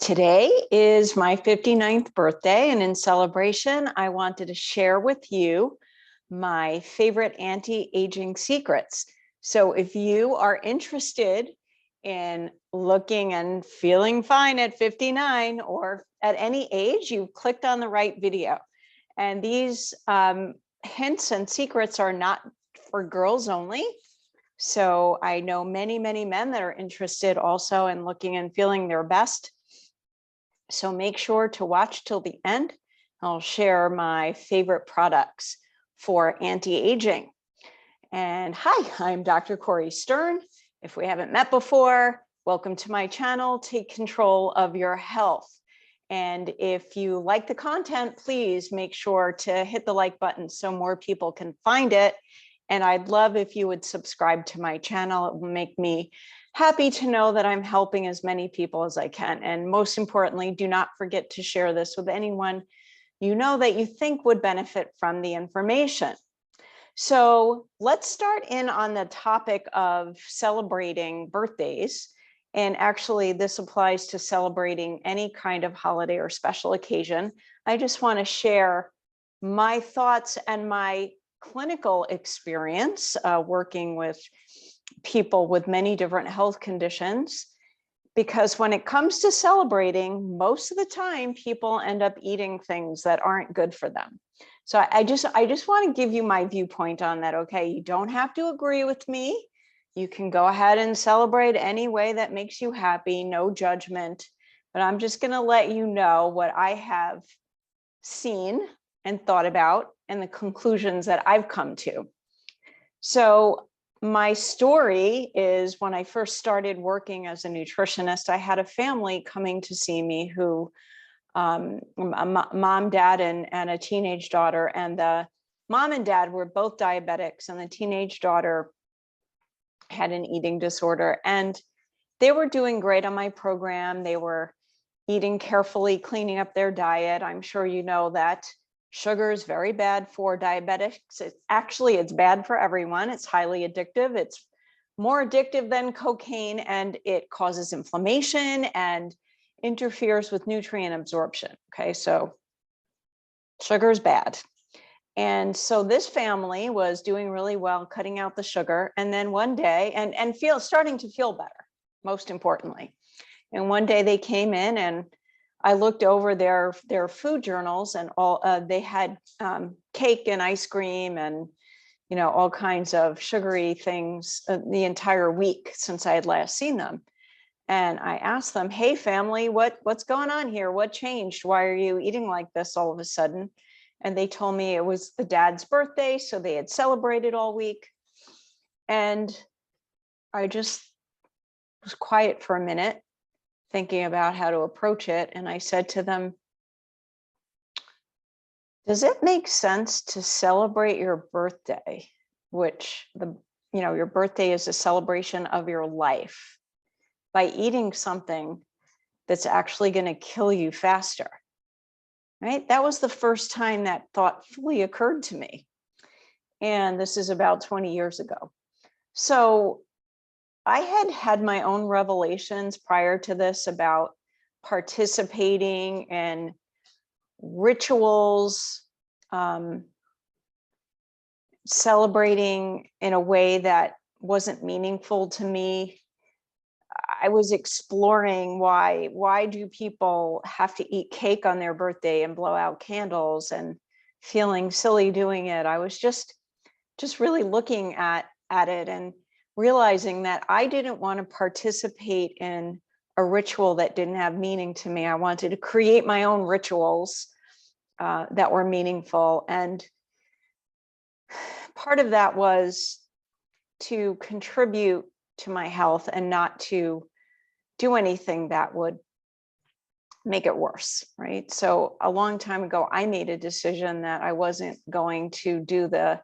Today is my 59th birthday, and in celebration, I wanted to share with you my favorite anti-aging secrets. So if you are interested in looking and feeling fine at 59 or at any age, you've clicked on the right video. And these hints and secrets are not for girls only. So I know many, many men that are interested also in looking and feeling their best. So make sure to watch till the end. I'll share my favorite products for anti-aging. And hi, I'm Dr. Cori Stern. If we haven't met before, welcome to my channel, Take Control of Your Health. And if you like the content, please make sure to hit the like button so more people can find it. And I'd love if you would subscribe to my channel. It will make me happy to know that I'm helping as many people as I can. And most importantly, do not forget to share this with anyone you know that you think would benefit from the information. So let's start in on the topic of celebrating birthdays. And actually, this applies to celebrating any kind of holiday or special occasion. I just want to share my thoughts and my clinical experience working with people with many different health conditions, because when it comes to celebrating, most of the time people end up eating things that aren't good for them. So I just want to give you my viewpoint on that. Okay, you don't have to agree with me. You can go ahead and celebrate any way that makes you happy, no judgment. But I'm just going to let you know what I have seen and thought about and the conclusions that I've come to. So my story is, when I first started working as a nutritionist, I had a family coming to see me who, a mom, dad, and a teenage daughter. And the mom and dad were both diabetics, and the teenage daughter had an eating disorder. And they were doing great on my program. They were eating carefully, cleaning up their diet. I'm sure you know that sugar is very bad for diabetics. It's bad for everyone. It's highly addictive. It's more addictive than cocaine, and it causes inflammation and interferes with nutrient absorption. Okay, so sugar is bad. And so this family was doing really well, cutting out the sugar. And then one day, and starting to feel better, most importantly. And one day they came in, and I looked over their food journals, and all they had cake and ice cream and all kinds of sugary things the entire week since I had last seen them. And I asked them, "Hey, family, what's going on here? What changed? Why are you eating like this all of a sudden?" And they told me it was the dad's birthday, so they had celebrated all week. And I just was quiet for a minute, thinking about how to approach it. And I said to them, "Does it make sense to celebrate your birthday, which your birthday is a celebration of your life, by eating something that's actually going to kill you faster?" Right? That was the first time that thought fully occurred to me. And this is about 20 years ago. So I had had my own revelations prior to this about participating in rituals, celebrating in a way that wasn't meaningful to me. I was exploring why do people have to eat cake on their birthday and blow out candles, and feeling silly doing it. I was just really looking at it and realizing that I didn't want to participate in a ritual that didn't have meaning to me. I wanted to create my own rituals that were meaningful. And part of that was to contribute to my health and not to do anything that would make it worse, right? So a long time ago, I made a decision that I wasn't going to do the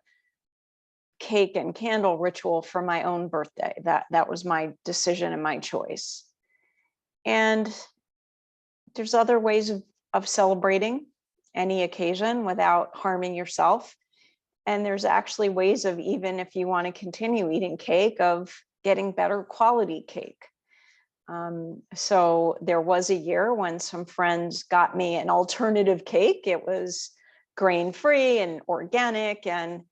cake and candle ritual for my own birthday. That was my decision and my choice. And there's other ways of celebrating any occasion without harming yourself. And there's actually ways of, even if you want to continue eating cake, of getting better quality cake. So there was a year when some friends got me an alternative cake. It was grain-free and organic, and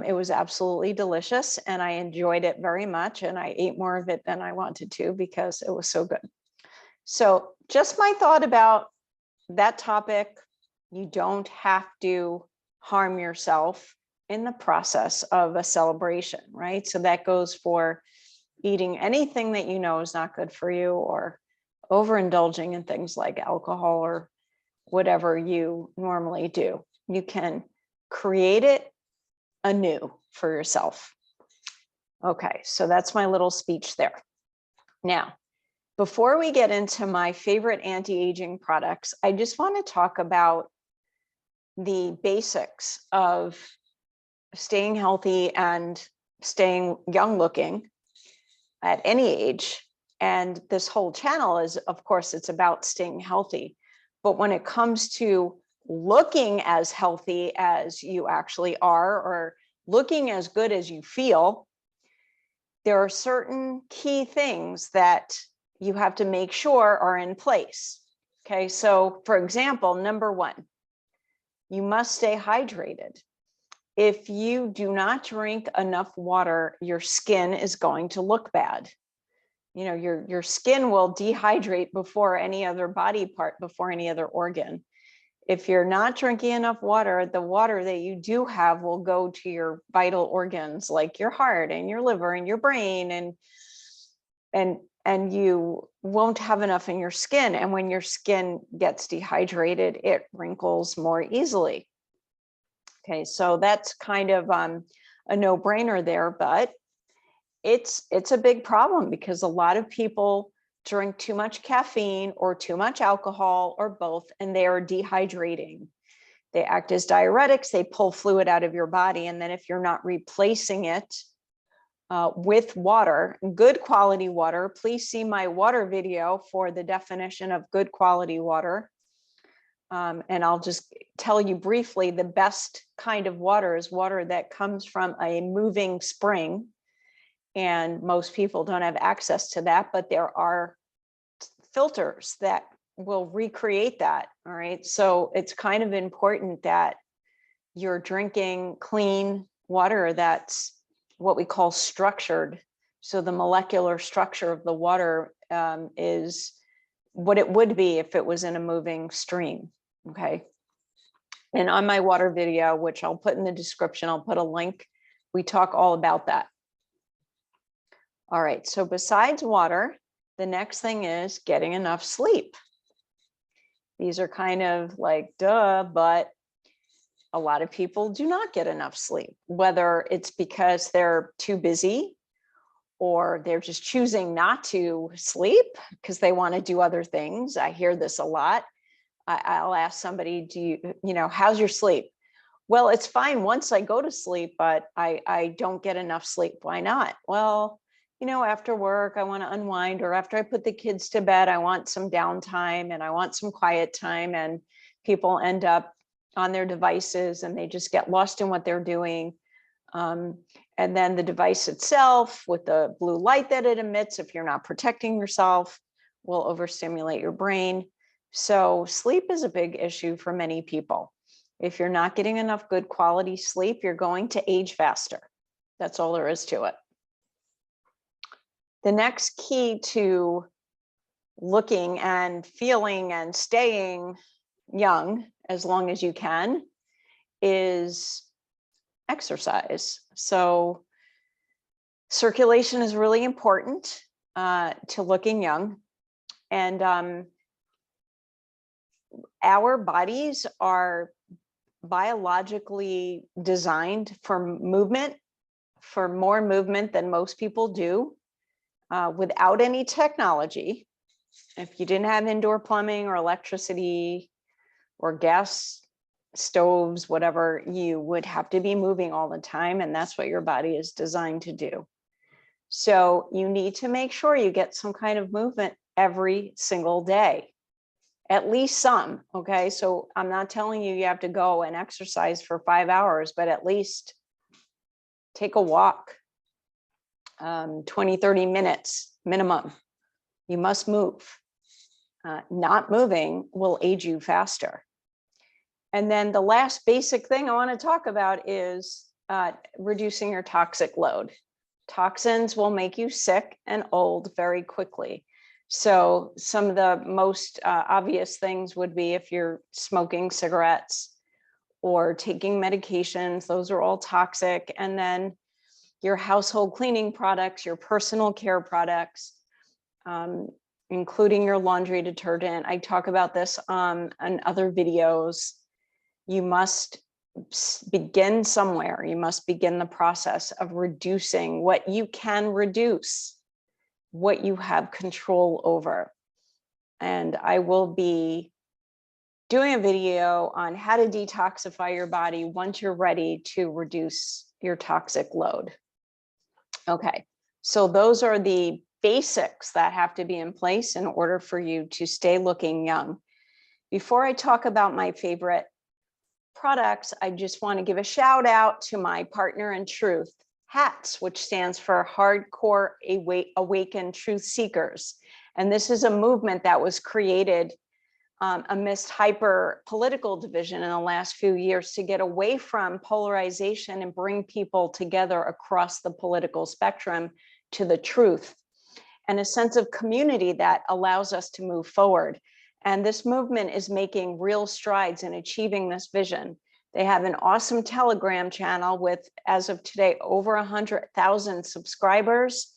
it was absolutely delicious, and I enjoyed it very much, and I ate more of it than I wanted to because it was so good. So just my thought about that topic. You don't have to harm yourself in the process of a celebration, right? So that goes for eating anything that you know is not good for you, or overindulging in things like alcohol or whatever you normally do. You can create it anew for yourself. Okay, so that's my little speech there. Now, before we get into my favorite anti-aging products, I just want to talk about the basics of staying healthy and staying young looking at any age. And this whole channel is, of course, it's about staying healthy. But when it comes to looking as healthy as you actually are, or looking as good as you feel, there are certain key things that you have to make sure are in place. Okay, so for example, number one, you must stay hydrated. If you do not drink enough water, your skin is going to look bad. You know, your skin will dehydrate before any other body part, before any other organ. If you're not drinking enough water, the water that you do have will go to your vital organs like your heart and your liver and your brain, and you won't have enough in your skin. And when your skin gets dehydrated, it wrinkles more easily. Okay, so that's kind of a no-brainer there, but it's a big problem because a lot of people drink too much caffeine or too much alcohol or both, and they are dehydrating. They act as diuretics, they pull fluid out of your body, and then if you're not replacing it with water, good quality water, please see my water video for the definition of good quality water. And I'll just tell you briefly, the best kind of water is water that comes from a moving spring. And most people don't have access to that, but there are filters that will recreate that. All right. So it's kind of important that you're drinking clean water that's what we call structured. So the molecular structure of the water is what it would be if it was in a moving stream. Okay. And on my water video, which I'll put in the description, I'll put a link. We talk all about that. All right. So besides water, the next thing is getting enough sleep. These are kind of like duh, but a lot of people do not get enough sleep, whether it's because they're too busy or they're just choosing not to sleep because they want to do other things. I hear this a lot. I'll ask somebody, how's your sleep? Well, it's fine once I go to sleep, but I don't get enough sleep. Why not? Well, after work, I want to unwind, or after I put the kids to bed, I want some downtime and I want some quiet time. And people end up on their devices and they just get lost in what they're doing. And then the device itself, with the blue light that it emits, if you're not protecting yourself, will overstimulate your brain. So sleep is a big issue for many people. If you're not getting enough good quality sleep, you're going to age faster. That's all there is to it. The next key to looking and feeling and staying young as long as you can is exercise. So circulation is really important to looking young. And our bodies are biologically designed for movement, for more movement than most people do, without any technology. If you didn't have indoor plumbing or electricity or gas stoves, whatever, you would have to be moving all the time, and that's what your body is designed to do. So you need to make sure you get some kind of movement every single day, at least some. Okay, so I'm not telling you have to go and exercise for 5 hours, but at least take a walk, 20-30 minutes minimum. You must move. Not moving will age you faster. And then the last basic thing I want to talk about is reducing your toxic load. Toxins will make you sick and old very quickly. So some of the most obvious things would be if you're smoking cigarettes or taking medications, those are all toxic. And then your household cleaning products, your personal care products, including your laundry detergent. I talk about this on other videos. You must begin somewhere. You must begin the process of reducing what you can reduce, what you have control over. And I will be doing a video on how to detoxify your body once you're ready to reduce your toxic load. Okay, so those are the basics that have to be in place in order for you to stay looking young. Before I talk about my favorite products, I just want to give a shout out to my partner in truth, HATS, which stands for Hardcore Awakened Truth Seekers. And this is a movement that was created amidst hyper political division in the last few years to get away from polarization and bring people together across the political spectrum to the truth and a sense of community that allows us to move forward. And this movement is making real strides in achieving this vision. They have an awesome Telegram channel with, as of today, over 100,000 subscribers.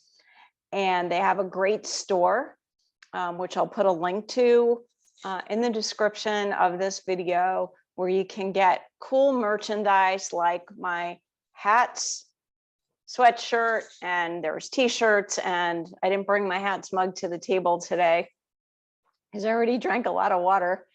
And they have a great store, which I'll put a link to in the description of this video, where you can get cool merchandise like my hats, sweatshirt, and there's t-shirts. And I didn't bring my hats mug to the table today because I already drank a lot of water.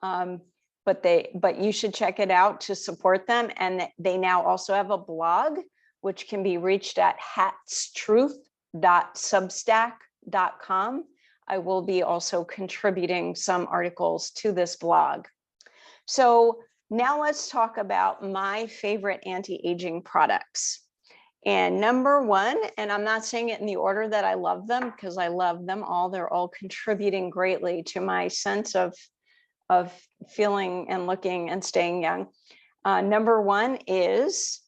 But you should check it out to support them. And they now also have a blog, which can be reached at hatstruth.substack.com. I will be also contributing some articles to this blog. So now let's talk about my favorite anti-aging products. And number one, and I'm not saying it in the order that I love them, because I love them all. They're all contributing greatly to my sense of feeling and looking and staying young. Number one is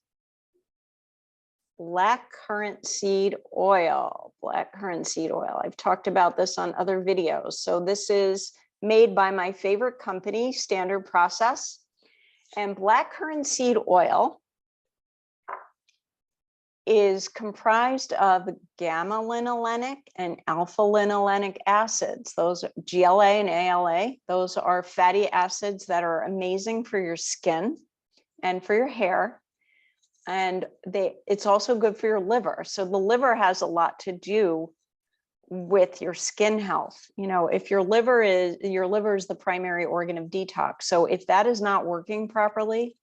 Black Currant Seed Oil. Black Currant Seed Oil. I've talked about this on other videos. So this is made by my favorite company, Standard Process. And Black Currant Seed Oil is comprised of gamma-linolenic and alpha-linolenic acids. Those are GLA and ALA. Those are fatty acids that are amazing for your skin and for your hair. And it's also good for your liver. So the liver has a lot to do with your skin health. You know, if your liver is the primary organ of detox. So if that is not working properly,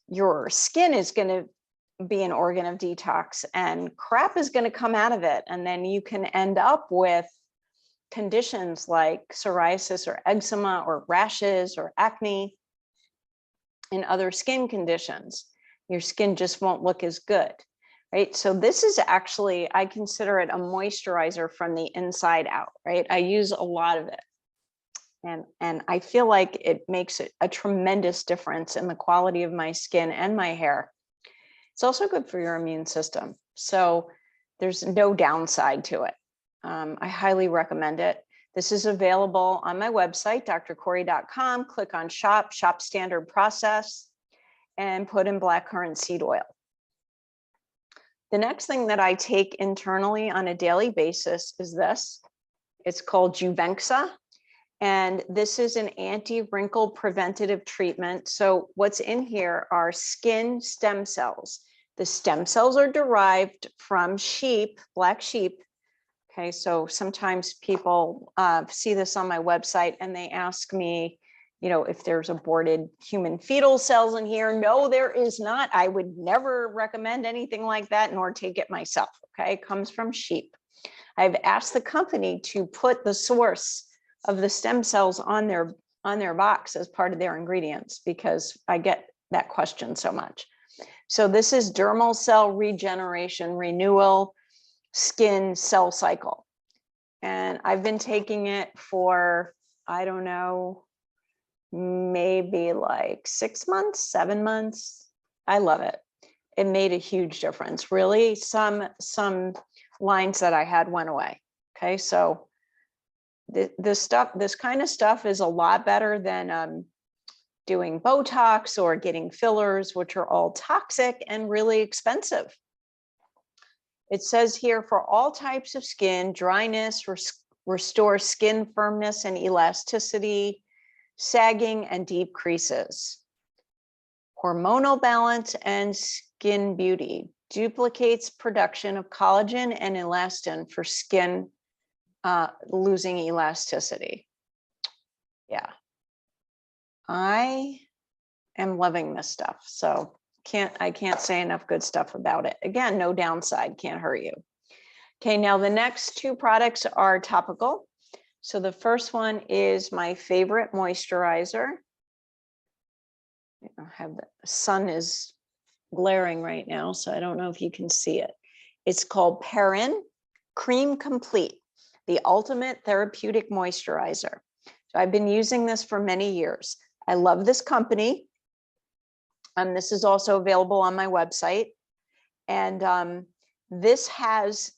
your skin is going to be an organ of detox and crap is going to come out of it. And then you can end up with conditions like psoriasis or eczema or rashes or acne and other skin conditions. Your skin just won't look as good, right? So this is actually, I consider it a moisturizer from the inside out, right? I use a lot of it. And I feel like it makes a tremendous difference in the quality of my skin and my hair. It's also good for your immune system. So there's no downside to it. I highly recommend it. This is available on my website, drcori.com. Click on shop Standard Process, and put in Black Currant Seed Oil. The next thing that I take internally on a daily basis is this. It's called Juvenxa. And this is an anti-wrinkle preventative treatment. So what's in here are skin stem cells. The stem cells are derived from sheep, black sheep. Okay, so sometimes people see this on my website and they ask me, you know, if there's aborted human fetal cells in here. No, there is not. I would never recommend anything like that, nor take it myself. Okay, it comes from sheep. I've asked the company to put the source of the stem cells on their box as part of their ingredients, because I get that question so much. So this is dermal cell regeneration renewal skin cell cycle. And I've been taking it for, I don't know, maybe like 6 months, 7 months. I love it. It made a huge difference. Really, some lines that I had went away. Okay, so this kind of stuff is a lot better than doing Botox or getting fillers, which are all toxic and really expensive. It says here, for all types of skin, dryness, restore skin firmness and elasticity, sagging and deep creases. Hormonal balance and skin beauty, duplicates production of collagen and elastin for skin losing elasticity. Yeah, I am loving this stuff. So I can't say enough good stuff about it. Again, no downside, can't hurt you. Okay, now the next two products are topical. So the first one is my favorite moisturizer. I have the sun is glaring right now, so I don't know if you can see it. It's called Perrin Cream Complete, the ultimate therapeutic moisturizer. So I've been using this for many years. I love this company. This is also available on my website. And this has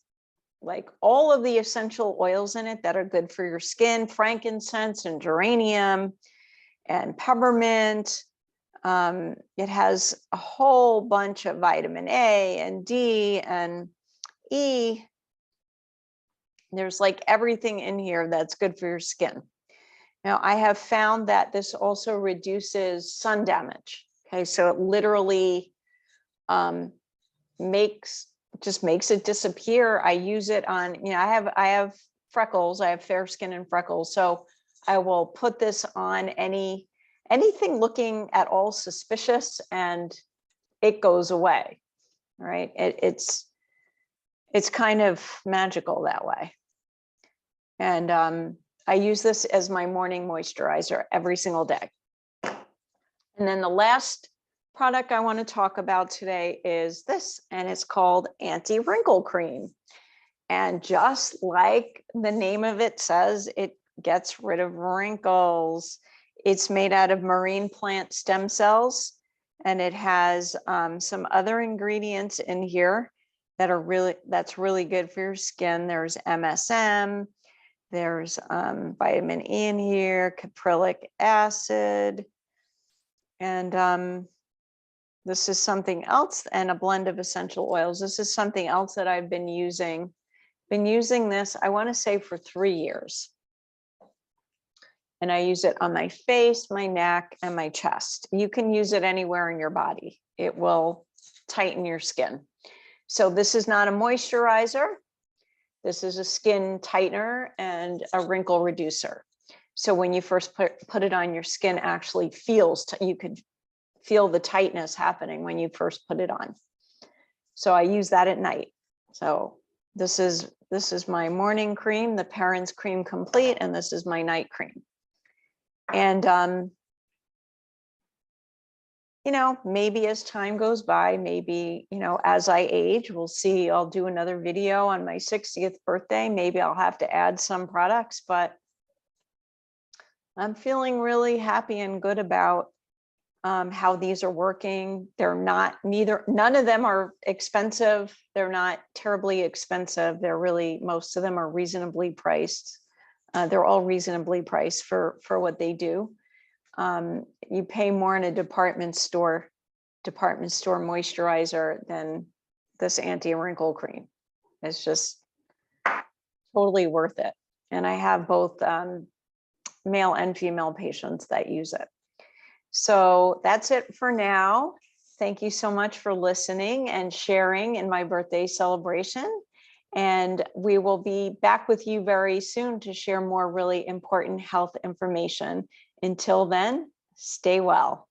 like all of the essential oils in it that are good for your skin, frankincense and geranium and peppermint. It has a whole bunch of vitamin A and D and E. There's like everything in here that's good for your skin. Now, I have found that this also reduces sun damage. Okay, so it literally just makes it disappear. I use it on, I have freckles, I have fair skin and freckles. So I will put this on anything looking at all suspicious and it goes away. All right. It's kind of magical that way. And I use this as my morning moisturizer every single day. And then the last product I want to talk about today is this, and it's called anti-wrinkle cream. And just like the name of it says, it gets rid of wrinkles. It's made out of marine plant stem cells, and it has some other ingredients in here that's really good for your skin. There's MSM, there's vitamin E in here, caprylic acid, and this is something else, and a blend of essential oils. This is something else that I've been using. Been using this, I want to say, for 3 years. And I use it on my face, my neck, and my chest. You can use it anywhere in your body. It will tighten your skin. So this is not a moisturizer. This is a skin tightener and a wrinkle reducer. So when you first put it on, your skin actually feels, you could feel the tightness happening when you first put it on. So I use that at night. So this is my morning cream, the Perrin's Cream Complete, and this is my night cream. And maybe as time goes by, maybe, as I age, we'll see, I'll do another video on my 60th birthday. Maybe I'll have to add some products, but I'm feeling really happy and good about how these are working. None of them are expensive. They're not terribly expensive. Most of them are reasonably priced. They're all reasonably priced for what they do. You pay more in a department store moisturizer than this anti-wrinkle cream. It's just totally worth it. And I have both male and female patients that use it. So that's it for now. Thank you so much for listening and sharing in my birthday celebration. And we will be back with you very soon to share more really important health information. Until then, stay well.